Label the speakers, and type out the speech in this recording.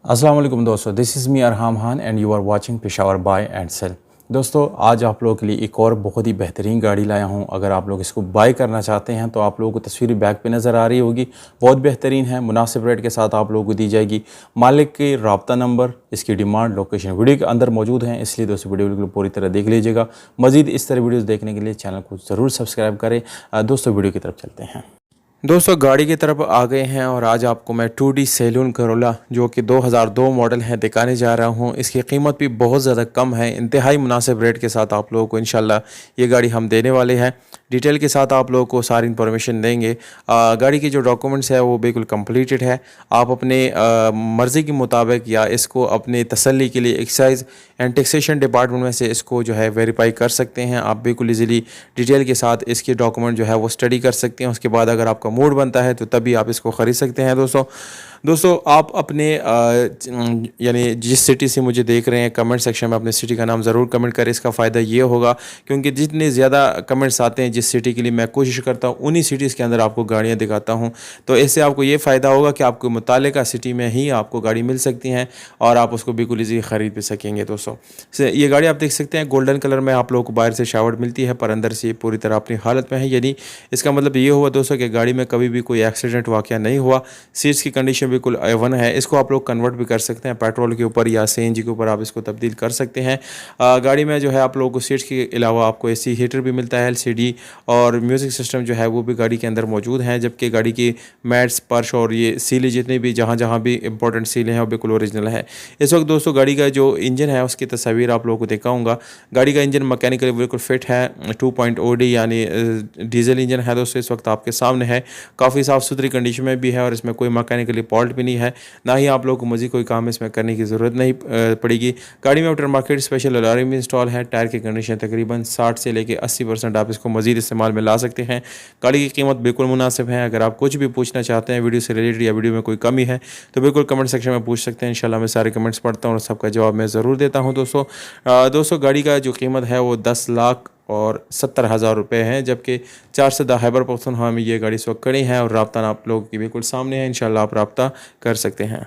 Speaker 1: अस्सलाम वालेकुम दोस्तों, this is me Arham Khan and you are watching Peshawar buy and sell. दोस्तों, आज आप लोगों के लिए एक और बहुत ही बेहतरीन गाड़ी लाया हूं। अगर आप लोग इसको बाय करना चाहते हैं तो आप लोगों को तस्वीर बैक पे नज़र आ रही होगी। बहुत बेहतरीन है, मुनासिब रेट के साथ आप लोगों को दी जाएगी। मालिक के रब्ता नंबर, इसकी डिमांड, लोकेशन वीडियो के अंदर मौजूद हैं, इसलिए दोस्तों वीडियो बिल्कुल पूरी तरह देख लीजिएगा। मज़ीद इस तरह वीडियोज़ देखने के लिए चैनल को ज़रूर सब्सक्राइब करें। दोस्तों, वीडियो की तरफ चलते हैं। दोस्तों, गाड़ी की तरफ आ गए हैं और आज आपको मैं 2D सैलून करोला जो कि 2002 मॉडल है दिखाने जा रहा हूं। इसकी कीमत भी बहुत ज़्यादा कम है, इंतहाई मुनासिब रेट के साथ आप लोगों को इंशाल्लाह ये गाड़ी हम देने वाले हैं। डिटेल के साथ आप लोगों को सारी इन्फॉर्मेशन देंगे। गाड़ी की जो डॉक्यूमेंट्स है वो बिल्कुल कंप्लीटेड है। आप अपने मर्ज़ी के मुताबिक या इसको अपने तसल्ली के लिए एक्साइज एंड टैक्सेशन डिपार्टमेंट में से इसको जो है वेरीफाई कर सकते हैं। आप बिल्कुल ईजीली डिटेल के साथ इसके डॉक्यूमेंट जो है वो स्टडी कर सकते हैं। उसके बाद अगर आपका मूड बनता है तो तभी आप इसको ख़रीद सकते हैं। दोस्तों आप अपने यानी जिस सिटी से मुझे देख रहे हैं, कमेंट सेक्शन में अपने सिटी का नाम ज़रूर कमेंट करें। इसका फ़ायदा ये होगा क्योंकि जितने ज़्यादा कमेंट्स आते हैं जिस सिटी के लिए, मैं कोशिश करता हूँ उन्हीं सिटीज़ के अंदर आपको गाड़ियाँ दिखाता हूँ। तो इससे आपको ये फ़ायदा होगा कि आपको मुतालिका सिटी में ही आपको गाड़ी मिल सकती हैं और आप उसको बिल्कुल ईजी ख़रीद भी सकेंगे। दोस्तों, ये गाड़ी आप देख सकते हैं गोल्डन कलर में आप लोगों को बाहर से शावर्ड मिलती है, पर अंदर से पूरी तरह अपनी हालत में है। यानी इसका मतलब ये हुआ दोस्तों कि गाड़ी में कभी भी कोई एक्सीडेंट वाक़या नहीं हुआ। सीट्स की कंडीशन बिल्कुल A1 है। इसको आप लोग कन्वर्ट भी कर सकते हैं पेट्रोल के ऊपर या CNG के ऊपर, आप इसको तब्दील कर सकते हैं। गाड़ी में जो है आप लोगों को सीट्स के अलावा आपको AC हीटर भी मिलता है, LCD और म्यूज़िक सिस्टम जो है वो भी गाड़ी के अंदर मौजूद हैं। जबकि गाड़ी की मैट्स, फर्श और ये सीलें जितनी भी जहाँ भी इंपॉर्टेंट सीलें हैं वो बिल्कुल ओरिजिनल है। इस वक्त दोस्तों गाड़ी का जो इंजन है उसकी तस्वीर आप लोगों को दिखाऊंगा। गाड़ी का इंजन मैकेनिकली बिल्कुल फिट है, 2.0D यानी डीजल इंजन है दोस्तों। इस वक्त आपके सामने है, काफ़ी साफ़ सुथरी कंडीशन में भी है और इसमें कोई मैकेनिकली फॉल्ट भी नहीं है। ना ही आप लोगों को मज़ीद कोई काम इसमें करने की ज़रूरत नहीं पड़ेगी। गाड़ी में after market special alarm install है। टायर की कंडीशन तकरीबन 60 से लेकर 80% आप इसको मज़ीद इस्तेमाल में ला सकते हैं। गाड़ी की कीमत बिल्कुल मुनासिब है। अगर आप कुछ भी पूछना चाहते हैं वीडियो से रिलेटेड या वीडियो में कोई कमी है तो बिल्कुल कमेंट सेक्शन में पूछ सकते हैं। इंशाल्लाह मैं सारे कमेंट्स पढ़ता हूँ और सबका जवाब मैं ज़रूर देता हूँ। दोस्तों गाड़ी का जो कीमत है वो 10,70,000 रुपये है। जबकि 4 से 10 खैबर पख्तूनख्वा में ये गाड़ी इस वक्त खड़ी है और रब्ता आप लोगों के बिल्कुल सामने है। इंशाल्लाह आप रब्ता कर सकते हैं।